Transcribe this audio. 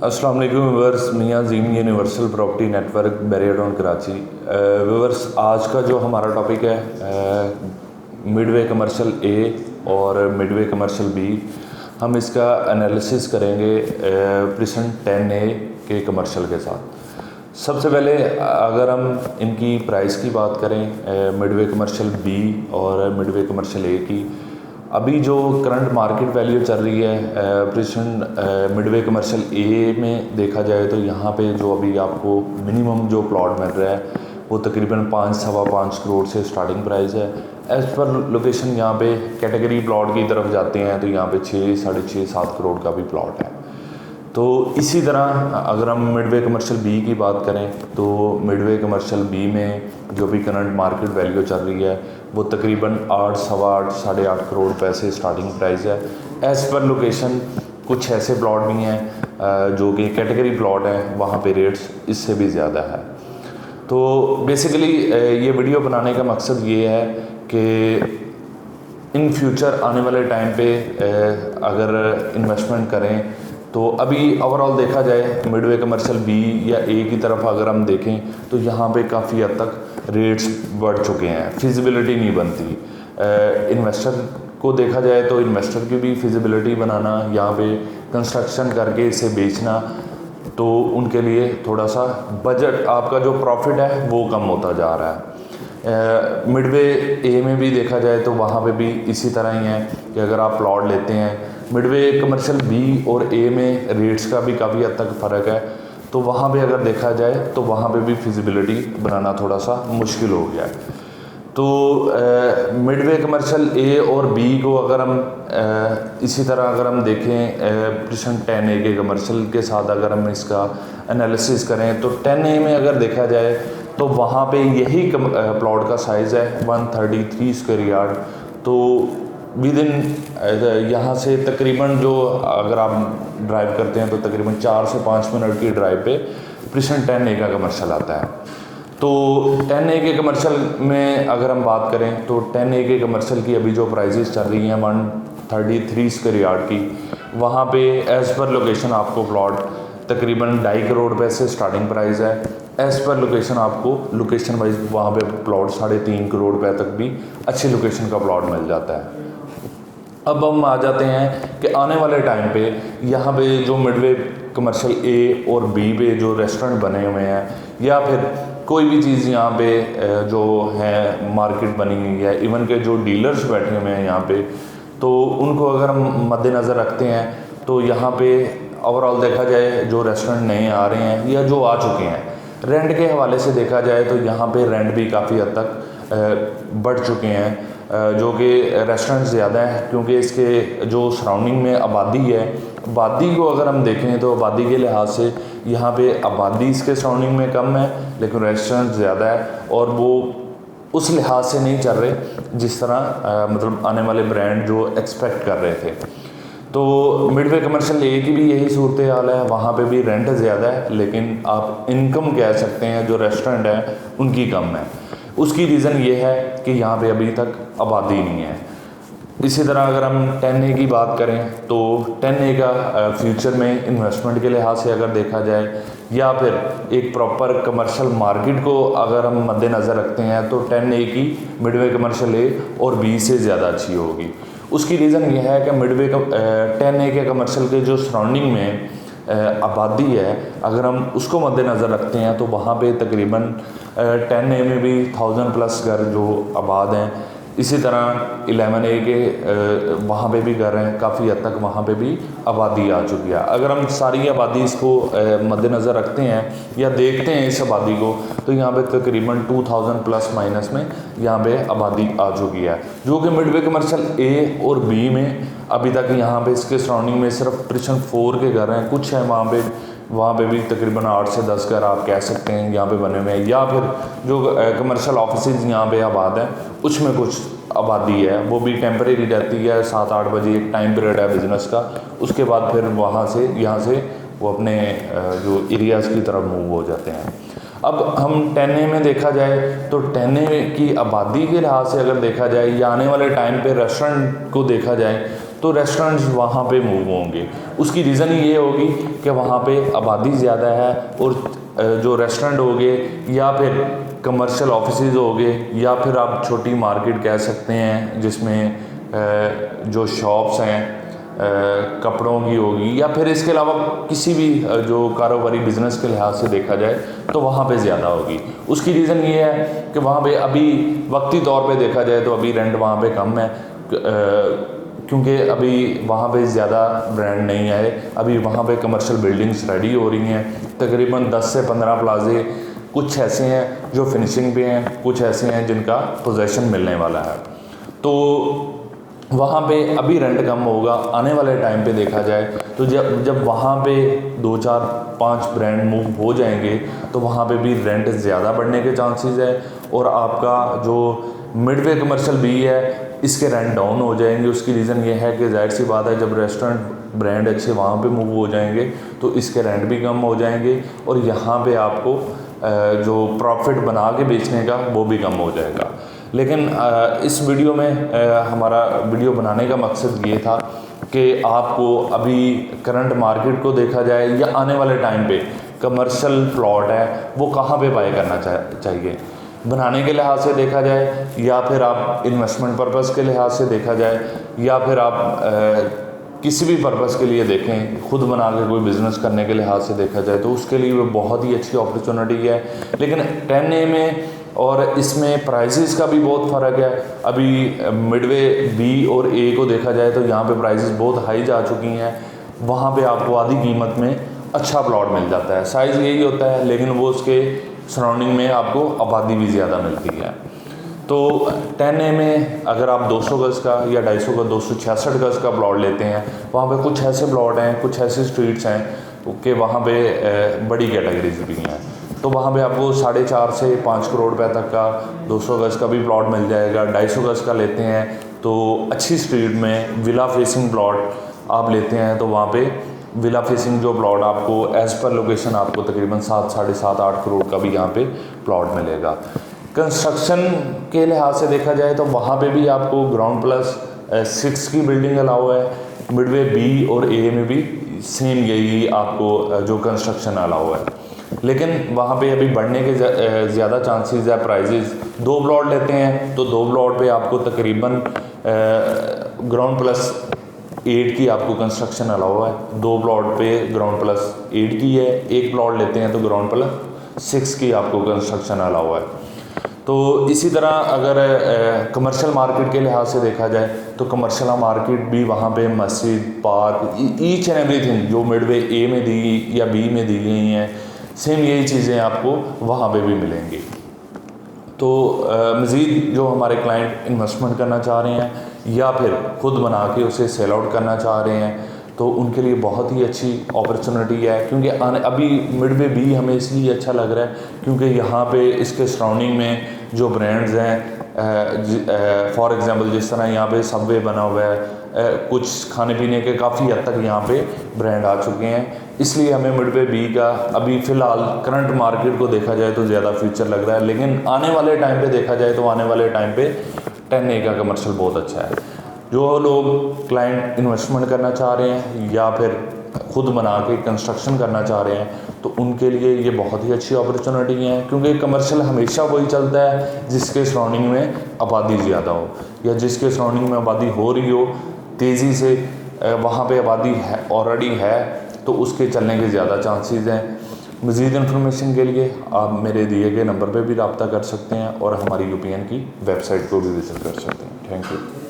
अस्सलाम वालेकुम viewers, Mian Zeem universal property network Bahria Town Karachi. Viewers, आज का जो हमारा टॉपिक है मिडवे कमर्शियल ए और मिडवे कमर्शियल बी। हम इसका एनालिसिस करेंगे प्रिसन 10A के कमर्शियल के साथ। सबसे पहले अगर हम इनकी प्राइस की बात करें मिडवे कमर्शियल बी और मिडवे कमर्शियल ए की, अभी जो करंट मार्केट वैल्यू चल रही है प्रिसन मिडवे कमर्शियल ए में देखा जाए तो यहाँ पे जो अभी आपको मिनिमम जो प्लॉट मिल रहा है वो तकरीबन 5-5.25 करोड़ से स्टार्टिंग प्राइस है। एज़ पर लोकेशन यहाँ पे कैटेगरी प्लॉट की तरफ जाते हैं तो यहाँ पे 6-6.5-7 करोड़ का भी प्लॉट है। तो इसी तरह अगर हम मिडवे कमर्शियल बी की बात करें तो मिडवे कमर्शियल बी में जो भी करंट मार्केट वैल्यू चल रही है वो तकरीबन 8, सवा 8, 8.5 करोड़ रुपए से स्टार्टिंग प्राइस है। एज़ पर लोकेशन कुछ ऐसे प्लॉट भी हैं जो कि कैटेगरी प्लॉट हैं, वहाँ पे रेट्स इससे भी ज़्यादा है। तो बेसिकली ये वीडियो बनाने का मकसद ये है कि इन फ्यूचर आने वाले टाइम पे अगर इन्वेस्टमेंट करें तो अभी ओवरऑल देखा जाए मिडवे कमर्शियल बी या ए की तरफ अगर हम देखें तो यहाँ पे काफ़ी हद तक रेट्स बढ़ चुके हैं, फिजिबिलिटी नहीं बनती। इन्वेस्टर को देखा जाए तो इन्वेस्टर की भी फिजिबिलिटी बनाना, यहाँ पे कंस्ट्रक्शन करके इसे बेचना, तो उनके लिए थोड़ा सा बजट आपका जो प्रॉफिट है वो कम होता जा रहा है। मिडवे ए में भी देखा जाए तो वहाँ पे भी इसी तरह ही है कि अगर आप प्लॉट लेते हैं, मिडवे कमर्शियल बी और ए में रेट्स का भी काफ़ी हद तक फ़र्क है, तो वहाँ पे अगर देखा जाए तो वहाँ पे भी फिजिबिलिटी बनाना थोड़ा सा मुश्किल हो गया है। तो मिडवे कमर्शियल ए और बी को अगर हम इसी तरह अगर हम देखें प्रिसन 10A के कमर्शियल के साथ अगर हम इसका एनालिसिस करें तो 10A में अगर देखा जाए तो वहाँ पे यही प्लॉट का साइज़ है 133 स्क्वायर यार्ड। तो विद इन यहाँ से तकरीबन जो अगर आप ड्राइव करते हैं तो तकरीबन 4 से 5 मिनट की ड्राइव पे प्रिसन 10A का कमर्शियल आता है। तो 10A के कमर्शियल में अगर हम बात करें तो 10A के कमर्शियल की अभी जो प्राइजेस चल रही हैं 133 स्क्वायर यार्ड की, वहाँ पे एज़ पर लोकेशन आपको प्लॉट तकरीबन 2.5 करोड़ रुपए से स्टार्टिंग प्राइस है। एज़ पर लोकेशन आपको लोकेशन वाइज वहाँ पे प्लॉट 3.5 करोड़ रुपए तक भी अच्छी लोकेशन का प्लॉट मिल जाता है। अब हम आ जाते हैं कि आने वाले टाइम पे यहाँ पे जो मिडवे कमर्शियल ए और बी पे जो रेस्टोरेंट बने हुए हैं या फिर कोई भी चीज़ यहाँ पे जो है मार्केट बनी हुई है, इवन के जो डीलर्स बैठे हुए हैं यहाँ पे, तो उनको अगर हम मद्देनज़र रखते हैं तो यहाँ पे ओवरऑल देखा जाए जो रेस्टोरेंट नए आ रहे हैं या जो आ चुके हैं, रेंट के हवाले से देखा जाए तो यहाँ पे रेंट भी काफ़ी हद तक बढ़ चुके हैं, जो कि रेस्टोरेंट ज़्यादा हैं क्योंकि इसके जो सराउंडिंग में आबादी है, आबादी को अगर हम देखें तो आबादी के लिहाज से यहाँ पे आबादी इसके सराउंडिंग में कम है लेकिन रेस्टोरेंट ज़्यादा है और वो उस लिहाज से नहीं चल रहे जिस तरह मतलब आने वाले ब्रांड जो एक्सपेक्ट कर रहे थे। तो मिडवे कमर्शियल ए की भी यही सूरत हाल है, वहाँ पे भी रेंट ज़्यादा है लेकिन आप इनकम कह सकते हैं जो रेस्टोरेंट है उनकी कम है। उसकी रीज़न ये है कि यहाँ पे अभी तक आबादी नहीं है। इसी तरह अगर हम 10A की बात करें तो 10A का फ्यूचर में इन्वेस्टमेंट के लिहाज से अगर देखा जाए या फिर एक प्रॉपर कमर्शियल मार्केट को अगर हम मद्देनज़र रखते हैं तो 10A की मिडवे कमर्शियल ए और बी से ज़्यादा अच्छी होगी। उसकी रीज़न ये है कि मिडवे 10A के कमर्शियल के जो सराउंडिंग में आबादी है, अगर हम उसको मद्देनज़र रखते हैं तो वहाँ पे तकरीबन 10A में भी 1000+ घर जो आबाद हैं। इसी तरह 11A के वहाँ पे भी घर हैं, काफ़ी हद तक वहाँ पे भी आबादी आ चुकी है। अगर हम सारी आबादी इसको मद्देनज़र रखते हैं या देखते हैं इस आबादी को तो यहाँ पे तकरीबन 2000+ में यहाँ पे आबादी आ चुकी है, जो कि मिडवे कमर्शियल ए और बी में अभी तक यहाँ पे इसके सराउंडिंग में सिर्फ प्रिसन 4 के घर हैं, कुछ हैं वहाँ पे भी तकरीबन 8 से 10 घर आप कह सकते हैं यहाँ पे बने हुए हैं, या फिर जो कमर्शियल ऑफिसेज यहाँ पे आबाद हैं उसमें कुछ आबादी है, वो भी टेम्परेरी रहती है। 7-8 बजे एक टाइम पीरियड है बिज़नेस का, उसके बाद फिर यहाँ से वो अपने जो एरियाज़ की तरफ मूव हो जाते हैं। अब हम 10A में देखा जाए तो 10A की आबादी के लिहाज से अगर देखा जाए या आने वाले टाइम पे रेस्टोरेंट को देखा जाए तो रेस्टोरेंट्स वहाँ पे मूव होंगे। उसकी रीज़न ये होगी कि वहाँ पे आबादी ज़्यादा है और जो रेस्टोरेंट हो गए या फिर कमर्शियल ऑफिसेज हो गए या फिर आप छोटी मार्केट कह सकते हैं जिसमें जो शॉप्स हैं कपड़ों की होगी या फिर इसके अलावा किसी भी जो कारोबारी बिज़नेस के लिहाज से देखा जाए तो वहाँ पे ज़्यादा होगी। उसकी रीज़न ये है कि वहाँ पे अभी वक्ती तौर पे देखा जाए तो अभी रेंट वहाँ पे कम है क्योंकि अभी वहाँ पे ज़्यादा ब्रांड नहीं आए। अभी वहाँ पे कमर्शियल बिल्डिंग्स रेडी हो रही हैं, तकरीबन 10 से 15 प्लाजे कुछ ऐसे हैं जो फिनिशिंग पे हैं, कुछ ऐसे हैं जिनका पोजेसन मिलने वाला है। तो वहाँ पे अभी रेंट कम होगा। आने वाले टाइम पे देखा जाए तो जब वहाँ पे 2 4 5 ब्रांड मूव हो जाएंगे तो वहाँ पे भी रेंट ज़्यादा बढ़ने के चांसेस है और आपका जो मिडवे कमर्शियल भी है इसके रेंट डाउन हो जाएंगे। उसकी रीज़न ये है कि जाहिर सी बात है जब रेस्टोरेंट ब्रांड अच्छे वहाँ पे मूव हो जाएंगे तो इसके रेंट भी कम हो जाएंगे और यहाँ पे आपको जो प्रॉफिट बना के बेचने का वो भी कम हो जाएगा। लेकिन इस वीडियो में हमारा वीडियो बनाने का मकसद ये था कि आपको अभी करंट मार्केट को देखा जाए या आने वाले टाइम पे कमर्शियल प्लॉट है वो कहाँ पे बाय करना चाहिए, बनाने के लिहाज से देखा जाए या फिर आप इन्वेस्टमेंट पर्पज़ के लिहाज से देखा जाए या फिर आप किसी भी पर्पज़ के लिए देखें, खुद बना के कोई बिज़नेस करने के लिहाज से देखा जाए तो उसके लिए वो बहुत ही अच्छी अपॉर्चुनिटी है। लेकिन 10A में और इसमें प्राइसेस का भी बहुत फ़र्क है। अभी मिडवे बी और ए को देखा जाए तो यहाँ पे प्राइसेस बहुत हाई जा चुकी हैं। वहाँ पे आपको आधी कीमत में अच्छा प्लॉट मिल जाता है, साइज़ यही होता है लेकिन वो उसके सराउंडिंग में आपको आबादी भी ज़्यादा मिलती है। तो 10A में अगर आप 200 गज़ का या 250 का 266 गज़ का प्लॉट लेते हैं, वहाँ पे कुछ ऐसे प्लॉट हैं, कुछ ऐसे स्ट्रीट्स हैं कि वहाँ पे बड़ी कैटेगरीज भी हैं। तो वहाँ पे आपको 4.5 से 5 करोड़ रुपए तक का 200 गज़ का भी प्लॉट मिल जाएगा। 250 गज़ का लेते हैं तो अच्छी स्ट्रीट में विला फेसिंग प्लॉट आप लेते हैं तो वहाँ पे विला फेसिंग जो प्लॉट आपको एज़ पर लोकेशन आपको तकरीबन 7 साढ़े 7 8 करोड़ का भी यहाँ पे प्लॉट मिलेगा। कंस्ट्रक्शन के लिहाज से देखा जाए तो वहाँ पे भी आपको ग्राउंड प्लस 6 की बिल्डिंग अलाउ है। मिडवे बी और ए में भी सेम यही आपको जो कंस्ट्रक्शन अलाउ है, लेकिन वहाँ पे अभी बढ़ने के ज़्यादा चांसेस है। प्राइजेज़ 2 प्लॉट लेते हैं तो 2 प्लॉट पे आपको तकरीबन ग्राउंड प्लस 8 की आपको कंस्ट्रक्शन अलाउ है। 2 प्लॉट पे ग्राउंड प्लस 8 की है, 1 प्लॉट लेते हैं तो ग्राउंड प्लस 6 की आपको कंस्ट्रक्शन अलाउ है। तो इसी तरह अगर कमर्शियल मार्केट के लिहाज से देखा जाए तो कमर्शियल मार्केट भी वहाँ पे मस्जिद, पार्क, ईच एंड एवरीथिंग जो मिडवे ए में दी या बी में दी गई हैं सेम यही चीज़ें आपको वहाँ पे भी मिलेंगी। तो मज़ीद जो हमारे क्लाइंट इन्वेस्टमेंट करना चाह रहे हैं या फिर खुद बना के उसे सेल आउट करना चाह रहे हैं तो उनके लिए बहुत ही अच्छी अपॉर्चुनिटी है। क्योंकि अभी मिडवे बी हमें इसलिए अच्छा लग रहा है क्योंकि यहाँ पे इसके सराउंडिंग में जो ब्रांड्स हैं, फॉर एग्ज़ाम्पल जिस तरह यहाँ पे सबवे बना हुआ है, कुछ खाने पीने के काफ़ी हद तक यहाँ पे ब्रांड आ चुके हैं, इसलिए हमें मिडवे बी का अभी फ़िलहाल करंट मार्केट को देखा जाए तो ज़्यादा फ्यूचर लग रहा है। लेकिन आने वाले टाइम पे देखा जाए तो आने वाले टाइम पे 10A का कमर्शियल बहुत अच्छा है। जो लोग क्लाइंट इन्वेस्टमेंट करना चाह रहे हैं या फिर खुद बना के कंस्ट्रक्शन करना चाह रहे हैं तो उनके लिए ये बहुत ही अच्छी अपॉर्चुनिटी है। क्योंकि कमर्शियल हमेशा वही चलता है जिसके सराउंडिंग में आबादी ज़्यादा हो या जिसके सराउंडिंग में आबादी हो रही हो तेज़ी से, वहाँ पे आबादी है ऑलरेडी है तो उसके चलने के ज़्यादा चांसेस हैं। मज़ीद इन्फॉर्मेशन के लिए आप मेरे दिए गए नंबर पे भी रब्ता कर सकते हैं और हमारी यूपीएन की वेबसाइट को भी विज़िट कर सकते हैं। Thank you.